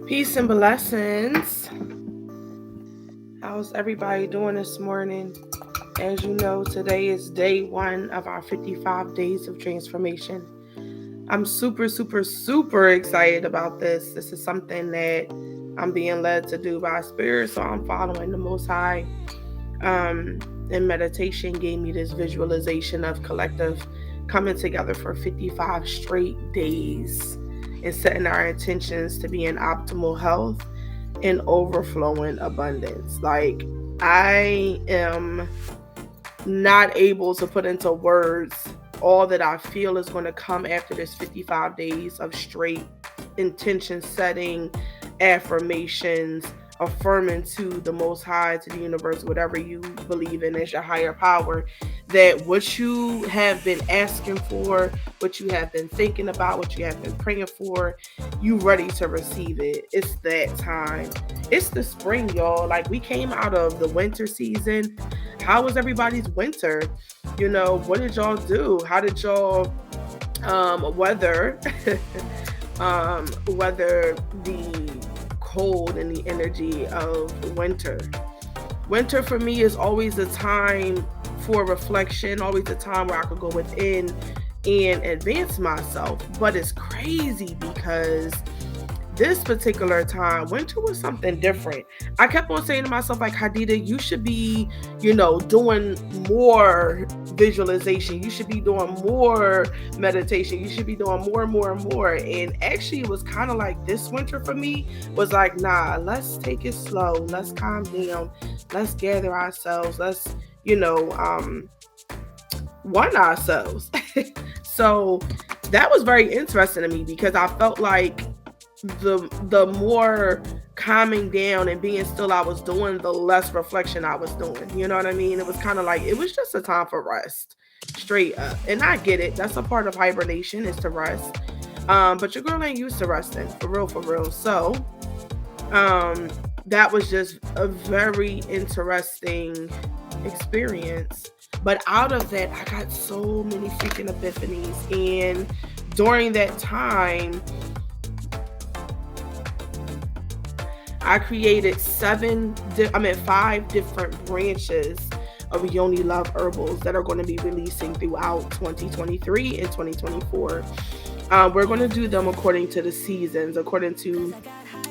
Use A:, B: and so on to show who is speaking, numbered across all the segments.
A: Peace and blessings. How's everybody doing this morning? As you know, today is day 1 of our 55 days of transformation. I'm super, super, super excited about this. This is something that I'm being led to do by Spirit, so I'm following the Most High. And meditation gave me this visualization of collective coming together for 55 straight days and setting our intentions to be in optimal health and overflowing abundance. Like, I am not able to put into words all that I feel is going to come after this 55 days of straight intention setting, affirmations, affirming to the Most High, to the universe, whatever you believe in as your higher power, that what you have been asking for, what you have been thinking about, what you have been praying for, you ready to receive it. It's that time. It's the spring, y'all. Like, we came out of the winter season. How was everybody's winter? What did y'all do? How did y'all weather the cold and the energy of winter? Winter for me is always a time for reflection, always a time where I could go within and advance myself. But it's crazy because this particular time, winter was something different. I kept on saying to myself, like, Hadida, you should be, doing more visualization. You should be doing more meditation. You should be doing more and more and more. And actually, it was kind of like this winter for me was like, nah, let's take it slow. Let's calm down. Let's gather ourselves. Let's, one ourselves. So that was very interesting to me because I felt like the more calming down and being still I was doing, the less reflection I was doing. You know what I mean? It was kind of like, it was just a time for rest, straight up. And I get it. That's a part of hibernation, is to rest. But your girl ain't used to resting, for real, for real. So that was just a very interesting experience. But out of that, I got so many freaking epiphanies. And during that time, I created 5 different branches of Yoni Love Herbals that are going to be releasing throughout 2023 and 2024. We're going to do them according to the seasons, according to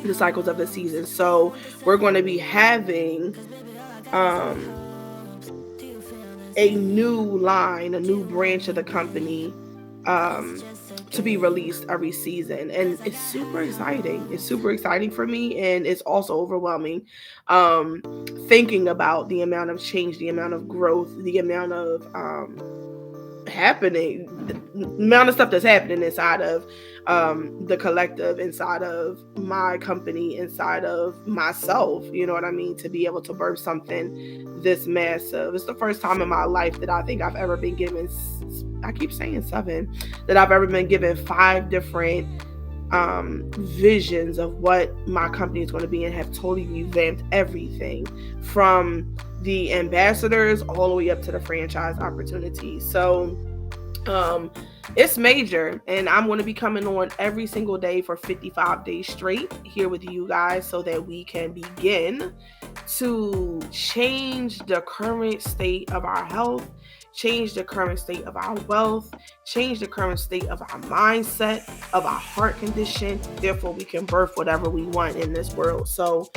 A: the cycles of the season. So we're going to be having a new line, a new branch of the company to be released every season, and it's super exciting. It's super exciting for me, and it's also overwhelming thinking about the amount of change, the amount of growth, the amount of happening, the amount of stuff that's happening inside of the collective, inside of my company, inside of myself. You know what I mean? To be able to birth something this massive. It's the first time in my life that I think I've ever been given, I keep saying 7, that I've ever been given 5 different visions of what my company is going to be, and have totally revamped everything from the ambassadors all the way up to the franchise opportunities. So it's major, and I'm going to be coming on every single day for 55 days straight here with you guys, so that we can begin to change the current state of our health, change the current state of our wealth, change the current state of our mindset, of our heart condition. Therefore, we can birth whatever we want in this world. So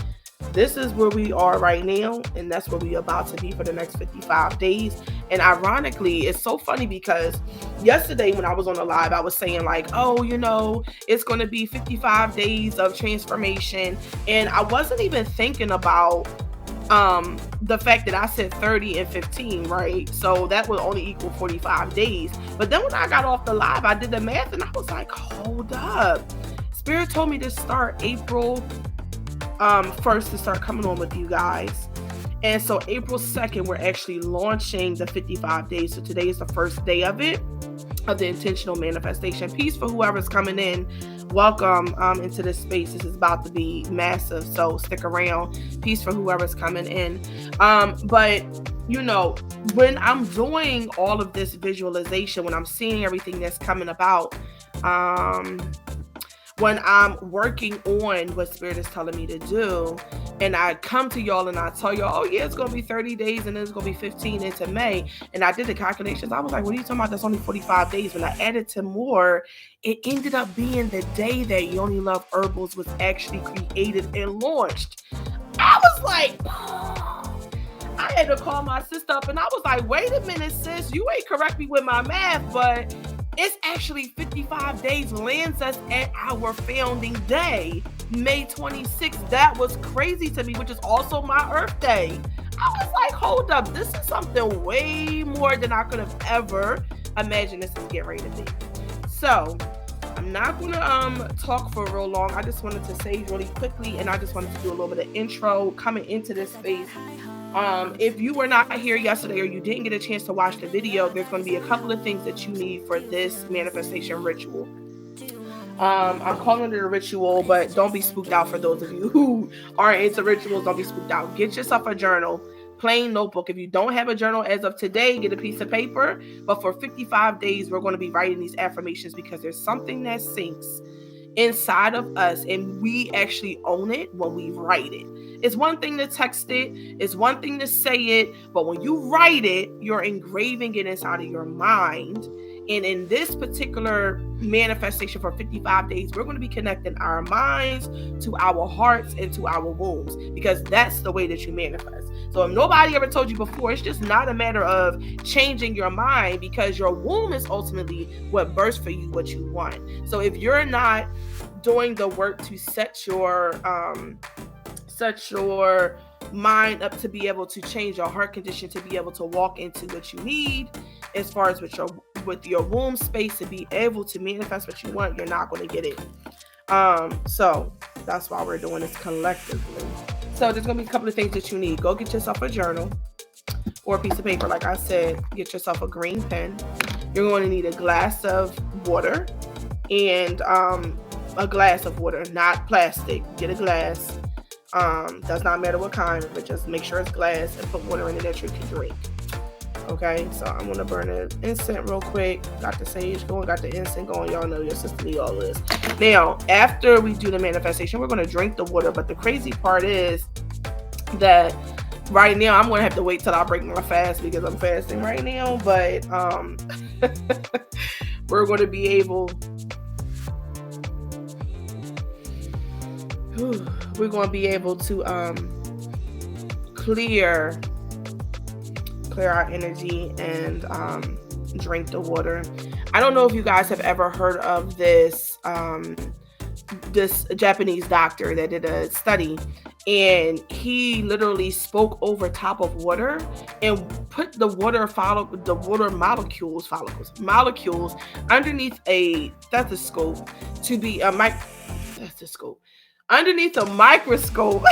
A: this is where we are right now, and that's where we're about to be for the next 55 days. And ironically, it's so funny because yesterday when I was on the live, I was saying like, oh, it's going to be 55 days of transformation. And I wasn't even thinking about the fact that I said 30 and 15, right? So that would only equal 45 days. But then when I got off the live, I did the math and I was like, hold up. Spirit told me to start April 1st to start coming on with you guys. And so April 2nd, we're actually launching the 55 days. So today is the first day of it, of the intentional manifestation. Peace for whoever's coming in. Welcome into this space. This is about to be massive, so stick around. Peace for whoever's coming in. But you know, when I'm doing all of this visualization, when I'm seeing everything that's coming about, when I'm working on what Spirit is telling me to do, and I come to y'all and I tell y'all, oh yeah, it's going to be 30 days and then it's going to be 15 into May. And I did the calculations. I was like, what are you talking about? That's only 45 days. When I added to more, it ended up being the day that Yoni Love Herbals was actually created and launched. I was like, I had to call my sister up and I was like, wait a minute, sis, you ain't correct me with my math, but it's actually 55 days lands us at our founding day, May 26th. That was crazy to me, which is also my Earth Day. I was like, hold up, this is something way more than I could have ever imagined this is getting ready to be. So I'm not going to talk for real long. I just wanted to say really quickly, and I just wanted to do a little bit of intro coming into this space. If you were not here yesterday or you didn't get a chance to watch the video, there's going to be a couple of things that you need for this manifestation ritual. I'm calling it a ritual, but don't be spooked out. For those of you who aren't into rituals, don't be spooked out. Get yourself a journal, plain notebook. If you don't have a journal as of today, get a piece of paper. But for 55 days, we're going to be writing these affirmations because there's something that sinks inside of us and we actually own it when we write it. It's one thing to text it, it's one thing to say it, but when you write it, you're engraving it inside of your mind. And in this particular manifestation for 55 days, we're going to be connecting our minds to our hearts and to our wombs, because that's the way that you manifest. So if nobody ever told you before, it's just not a matter of changing your mind, because your womb is ultimately what births for you what you want. So if you're not doing the work to set your mind up to be able to change your heart condition, to be able to walk into what you need as far as with your womb space, to be able to manifest what you want, you're not going to get it. So that's why we're doing this collectively. So there's going to be a couple of things that you need. Go get yourself a journal or a piece of paper. Like I said, get yourself a green pen. You're going to need a glass of water and a glass of water, not plastic. Get a glass. Does not matter what kind, but just make sure it's glass and put water in it that you can drink. Okay, so I'm gonna burn an incense real quick. Got the sage going, got the incense going. Y'all know your sister need all this. Now, after we do the manifestation, we're gonna drink the water. But the crazy part is that right now I'm gonna have to wait till I break my fast because I'm fasting right now. But we're gonna be able. We're going to be able to clear our energy and drink the water. I don't know if you guys have ever heard of this Japanese doctor that did a study, and he literally spoke over top of water and put the water molecules underneath a stethoscope to be underneath a microscope.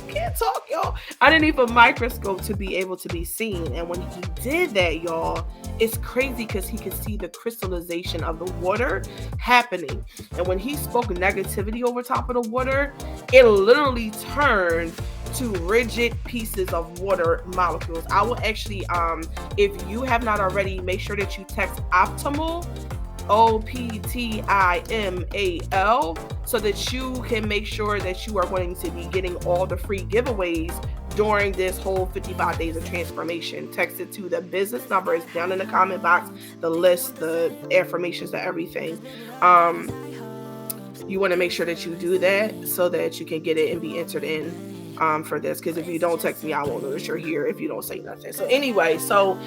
A: Can't talk, y'all. Underneath a microscope to be able to be seen. And when he did that, y'all, it's crazy because he could see the crystallization of the water happening. And when he spoke negativity over top of the water, it literally turned to rigid pieces of water molecules. I will actually, if you have not already, make sure that you text optimal, OPTIMAL, so that you can make sure that you are going to be getting all the free giveaways during this whole 55 days of transformation. Text it to the business number. It's down in the comment box, the list, the affirmations, the everything. You want to make sure that you do that so that you can get it and be entered in for this, because if you don't text me, I won't know that you're here if you don't say nothing. So anyway, so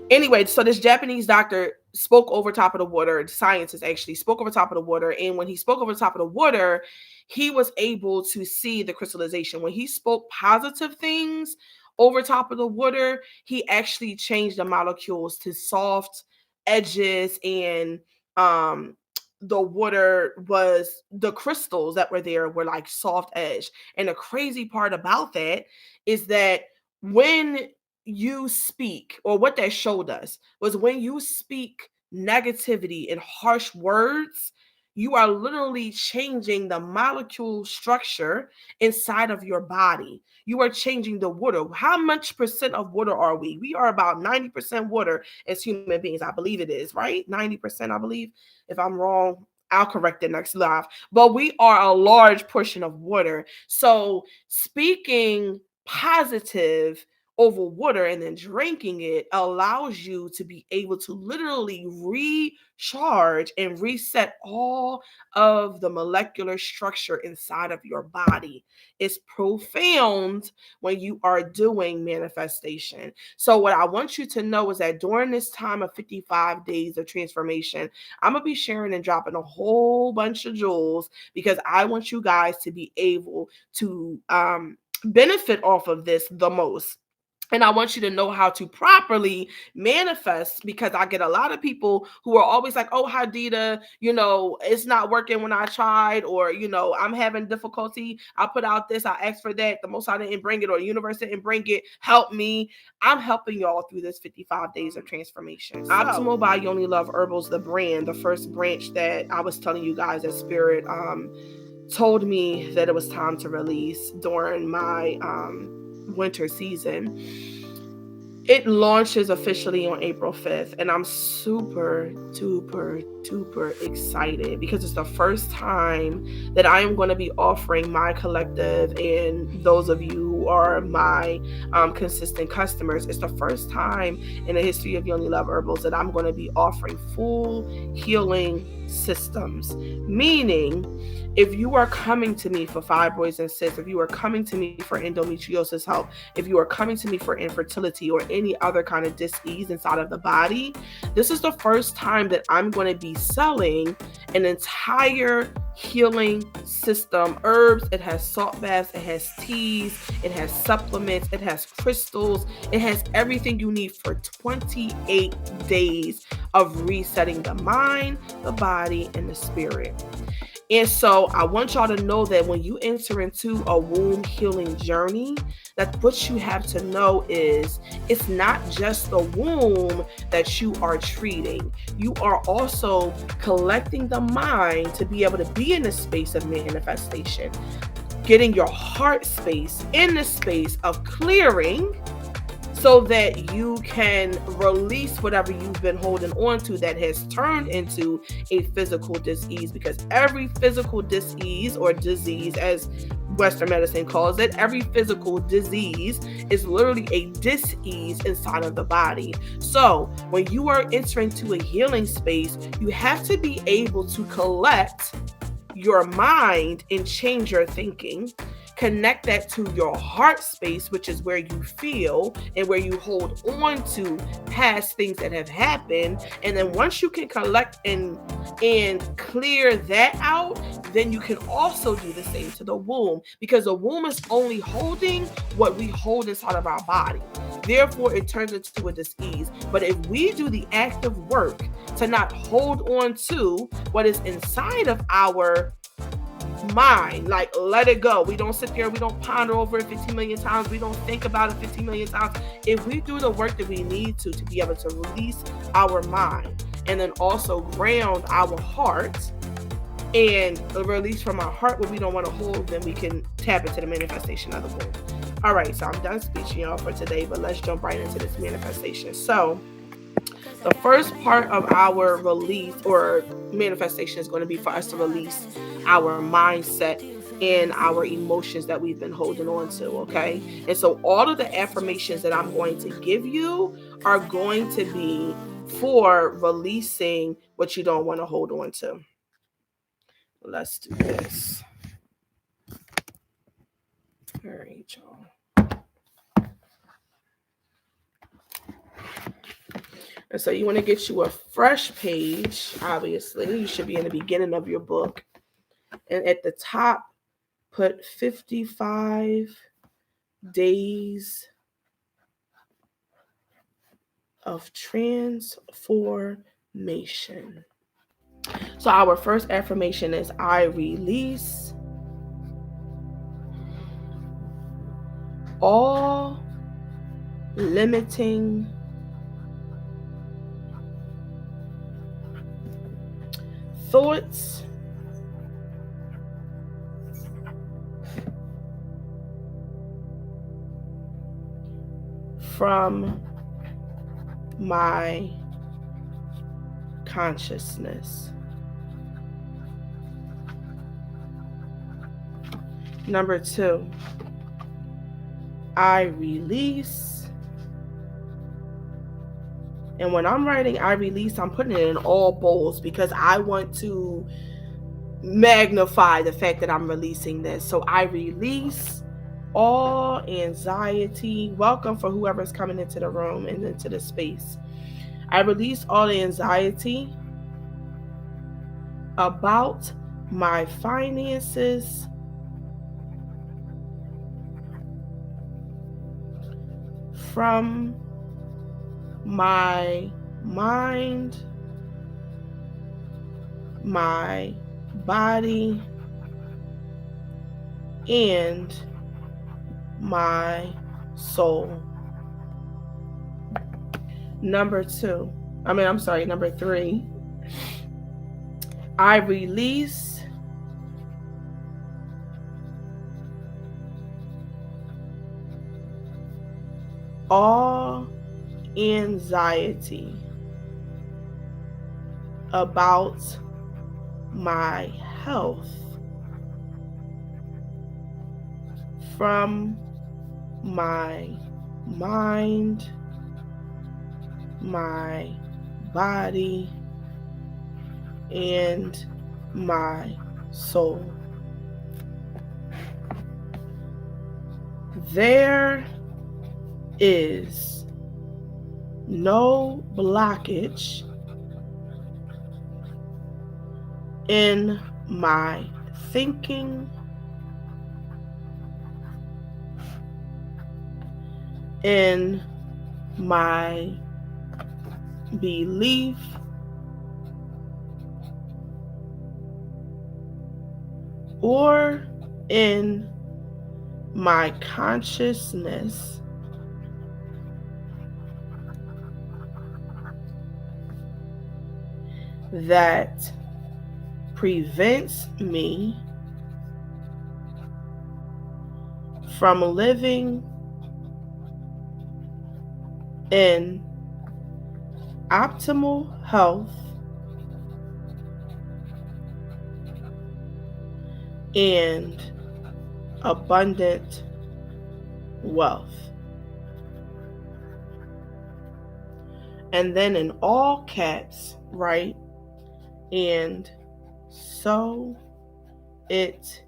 A: this Japanese doctor spoke over top of the water. Scientists actually spoke over top of the water. And when he spoke over top of the water, he was able to see the crystallization. When he spoke positive things over top of the water, he actually changed the molecules to soft edges, and um the water was, the crystals that were there were like soft edge. And the crazy part about that is that when you speak, or what that showed us was, when you speak negativity and harsh words, you are literally changing the molecule structure inside of your body. You are changing the water. How much percent of water are we? We are about 90% water as human beings. I believe it is, right? 90%, I believe. If I'm wrong, I'll correct it next live. But we are a large portion of water. So speaking positive over water and then drinking it allows you to be able to literally recharge and reset all of the molecular structure inside of your body. It's profound when you are doing manifestation. So what I want you to know is that during this time of 55 days of transformation, I'm going to be sharing and dropping a whole bunch of jewels, because I want you guys to be able to benefit off of this the most. And I want you to know how to properly manifest, because I get a lot of people who are always like, oh, Hadida, it's not working when I tried, or, I'm having difficulty. I put out this, I asked for that. The Most High didn't bring it, or the universe didn't bring it. Help me. I'm helping y'all through this 55 days of transformation. Optimal by Yoni Love Herbals, the brand, the first branch that I was telling you guys that Spirit told me that it was time to release during my winter season. It launches officially on April 5th, and I'm super duper excited, because it's the first time that I am going to be offering my collective, and those of you who are my consistent customers, it's the first time in the history of Yoni Love Herbals that I'm going to be offering full healing systems. Meaning, if you are coming to me for fibroids and cysts, if you are coming to me for endometriosis help, if you are coming to me for infertility or any other kind of dis-ease inside of the body, this is the first time that I'm going to be selling an entire healing system. Herbs, it has salt baths, it has teas, it has supplements, it has crystals, it has everything you need for 28 days of resetting the mind, the body, and the spirit. And so I want y'all to know that when you enter into a womb healing journey, that what you have to know is it's not just the womb that you are treating. You are also collecting the mind to be able to be in the space of manifestation, getting your heart space in the space of clearing, so that you can release whatever you've been holding on to that has turned into a physical disease. Because every physical disease, or disease as Western medicine calls it, every physical disease is literally a dis-ease inside of the body. So when you are entering to a healing space, you have to be able to collect your mind and change your thinking. Connect that to your heart space, which is where you feel and where you hold on to past things that have happened. And then once you can collect and clear that out, then you can also do the same to the womb, because the womb is only holding what we hold inside of our body. Therefore, it turns into a disease. But if we do the active work to not hold on to what is inside of our mind, like let it go. We don't sit there, we don't ponder over it 15 million times, we don't think about it 15 million times. If we do the work that we need to be able to release our mind, and then also ground our heart and release from our heart what we don't want to hold, then we can tap into the manifestation of the womb. All right, so I'm done speaking y'all for today, but let's jump right into this manifestation. So the first part of our release or manifestation is going to be for us to release our mindset and our emotions that we've been holding on to, okay? And so all of the affirmations that I'm going to give you are going to be for releasing what you don't want to hold on to. Let's do this. All right, y'all. And so you want to get you a fresh page, obviously. You should be in the beginning of your book. And at the top, put 55 days of transformation. So our first affirmation is I release all limiting thoughts from my consciousness. Number 2, I release. And when I'm writing I release, I'm putting it in all bowls because I want to magnify the fact that I'm releasing this. So I release all anxiety. Welcome for whoever's coming into the room and into the space. I release all the anxiety about my finances from my mind, my body, and my soul. Number 3, I release all anxiety about my health from my mind, my body, and my soul. There is no blockage in my thinking, in my belief, or in my consciousness that prevents me from living in optimal health and abundant wealth. And then in all caps, write, and so it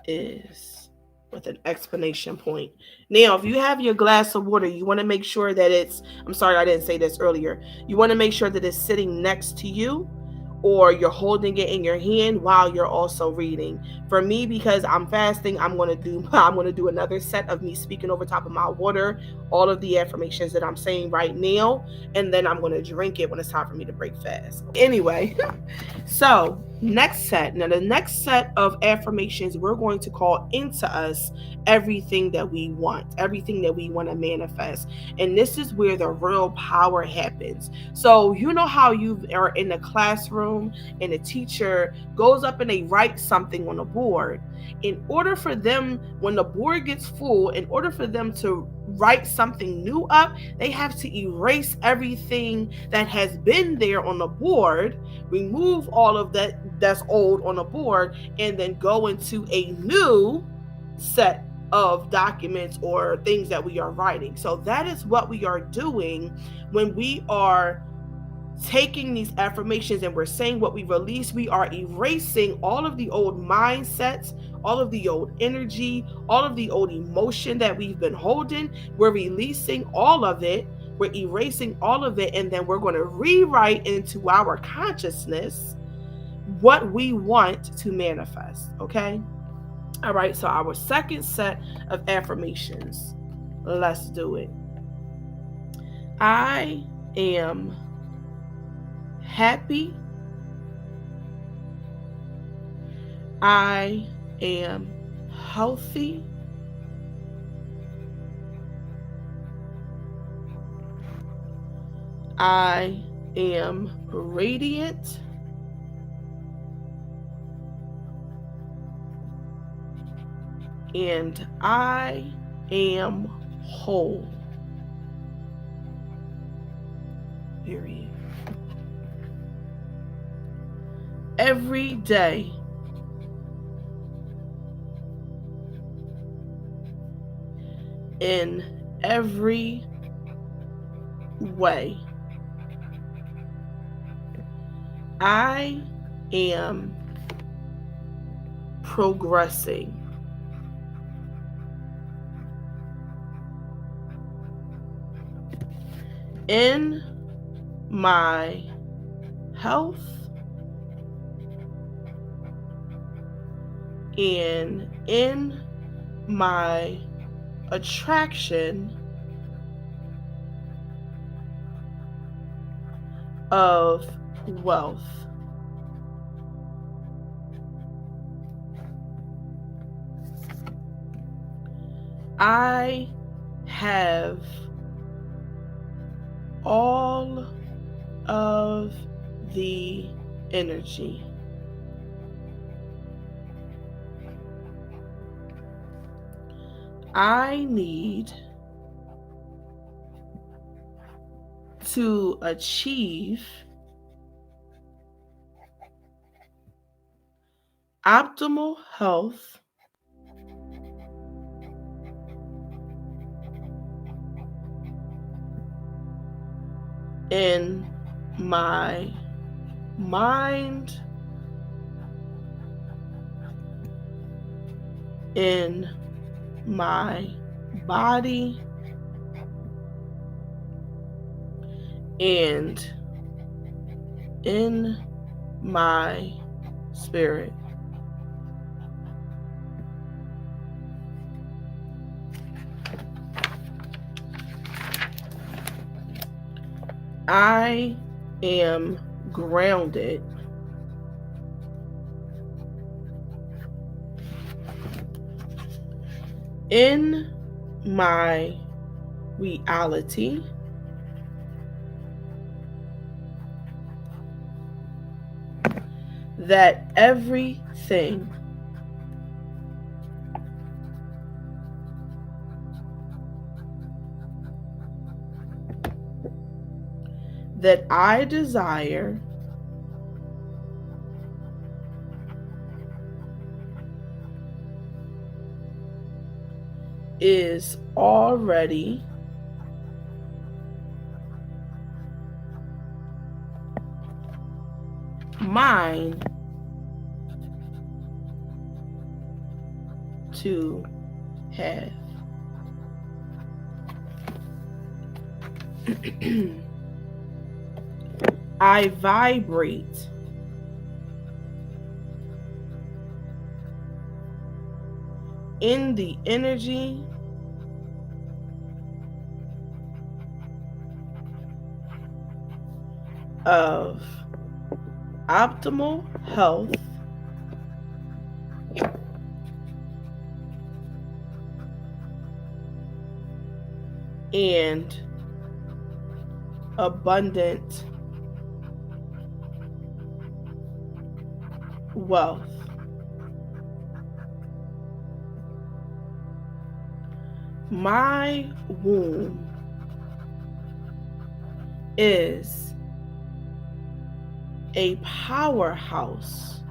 A: is, with an exclamation point. Now, if you have your glass of water, you want to make sure that I'm sorry, I didn't say this earlier. You want to make sure that it's sitting next to you, or you're holding it in your hand while you're also reading. For me, because I'm fasting, I'm going to do another set of me speaking over top of my water, all of the affirmations that I'm saying right now, and then I'm going to drink it when it's time for me to break fast. Anyway, so next set. Now, the next set of affirmations we're going to call into us everything that we want, everything that we want to manifest. And this is where the real power happens. So you know how you are in the classroom and the teacher goes up and they write something on the board. In order for them, when the board gets full, in order for them to write something new up, they have to erase everything that has been there on the board, remove all of that's old on the board, and then go into a new set of documents or things that we are writing. So that is what we are doing when we are taking these affirmations and we're saying what we release. We are erasing all of the old mindsets, all of the old energy, all of the old emotion that we've been holding. We're releasing all of it We're erasing all of it, and then we're going to rewrite into our consciousness what we want to manifest. Okay? All right, so our second set of affirmations. Let's do it. I am happy. I am healthy. I am radiant. And I am whole. Period. Every day, in every way, I am progressing. In my health and in my attraction of wealth. I have all of the energy. I need to achieve optimal health in my mind, in my body, and in my spirit. I am grounded in my reality, that everything that I desire is already mine to have. I vibrate in the energy of optimal health and abundant wealth. My womb is a powerhouse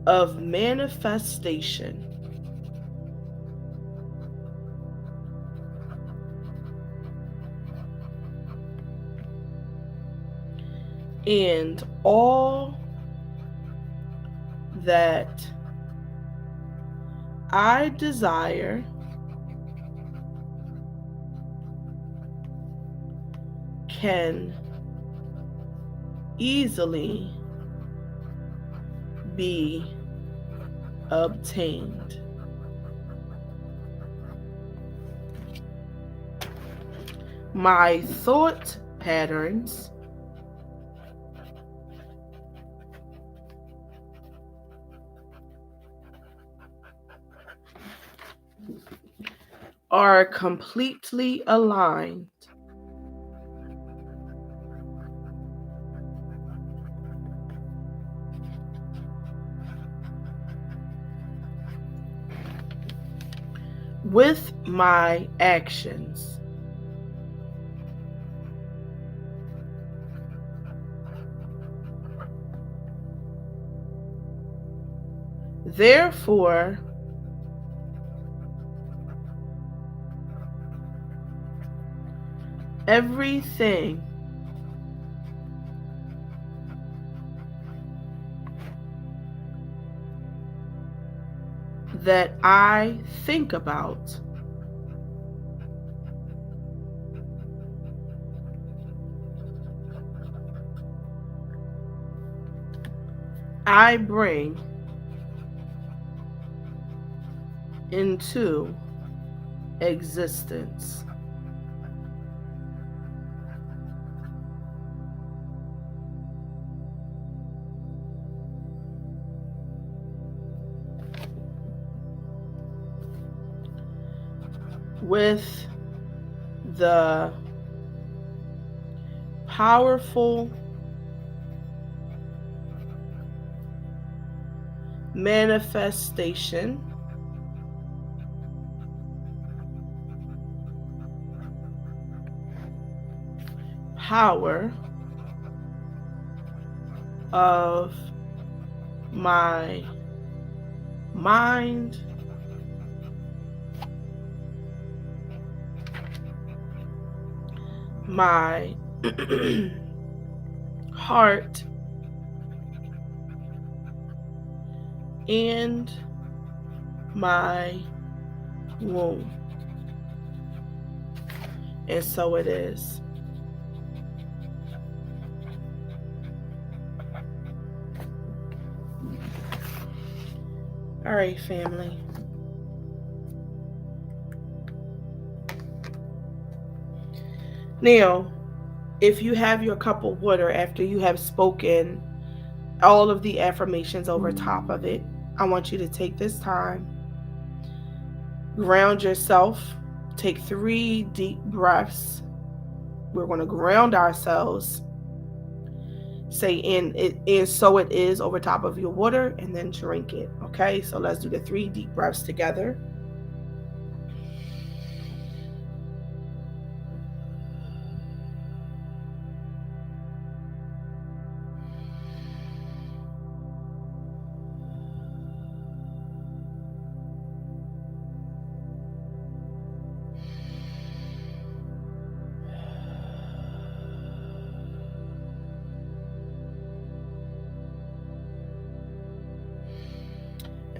A: of manifestation. And all that I desire can easily be obtained. My thought patterns are completely aligned with my actions. Therefore, everything that I think about I bring into existence. With the powerful manifestation power of my mind, my heart, and my womb. And so it is. All right, family. Now, if you have your cup of water after you have spoken all of the affirmations over top of it, I want you to take this time, ground yourself, take 3 deep breaths. We're going to ground ourselves. Say and so it is over top of your water, and then drink it. Okay, so let's do the 3 deep breaths together.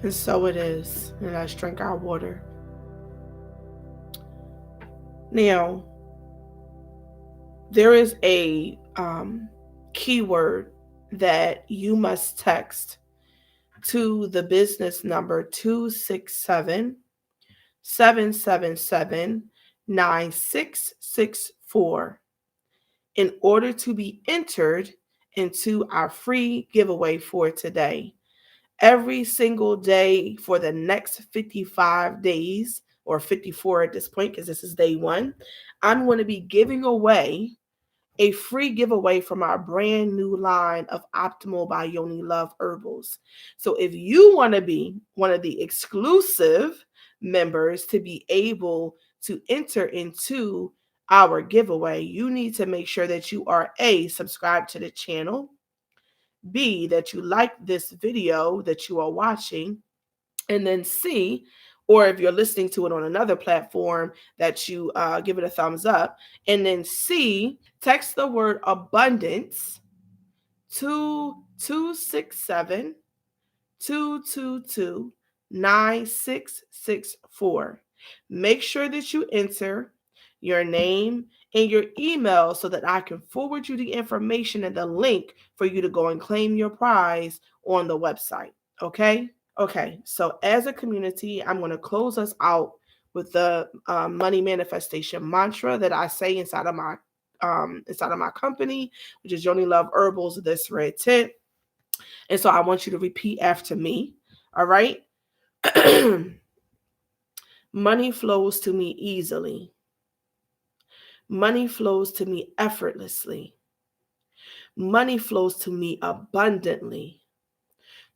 A: And so it is. And let's drink our water. Now, there is a keyword that you must text to the business number 267-777-9664 in order to be entered into our free giveaway for today. Every single day for the next 55 days, or 54 at this point, because this is day 1, I'm going to be giving away a free giveaway from our brand new line of Optimal by Yoni Love Herbals. So if you want to be one of the exclusive members to be able to enter into our giveaway, you need to make sure that you are A, subscribed to the channel, B, that you like this video that you are watching, and then C, or if you're listening to it on another platform, that you give it a thumbs up. And then C, text the word abundance to 267-222 9664. Make sure that you enter your name and your email so that I can forward you the information and the link for you to go and claim your prize on the website. Okay? Okay, so as a community, I'm going to close us out with the money manifestation mantra that I say inside of my company, which is Yoni Love Herbals, this red tint. And so I want you to repeat after me. All right. Money flows to me easily. Money flows to me effortlessly. Money flows to me abundantly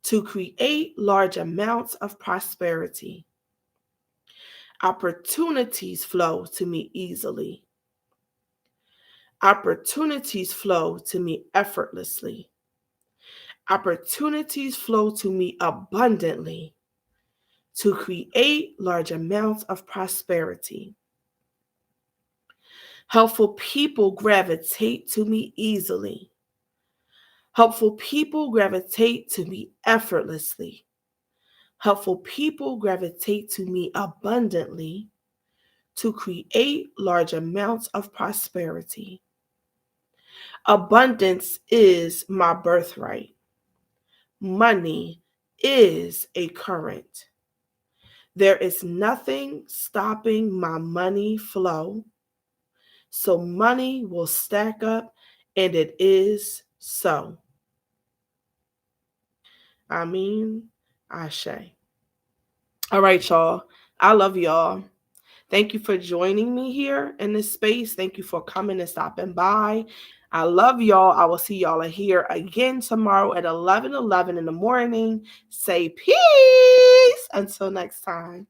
A: to create large amounts of prosperity. Opportunities flow to me easily. Opportunities flow to me effortlessly. Opportunities flow to me abundantly to create large amounts of prosperity. Helpful people gravitate to me easily. Helpful people gravitate to me effortlessly. Helpful people gravitate to me abundantly to create large amounts of prosperity. Abundance is my birthright. Money is a current. There is nothing stopping my money flow, so money will stack up, and it is so. I mean, Ashe. All right, y'all. I love y'all. Thank you for joining me here in this space. Thank you for coming and stopping by. I love y'all. I will see y'all here again tomorrow at 11:11 in the morning. Say peace. Until next time.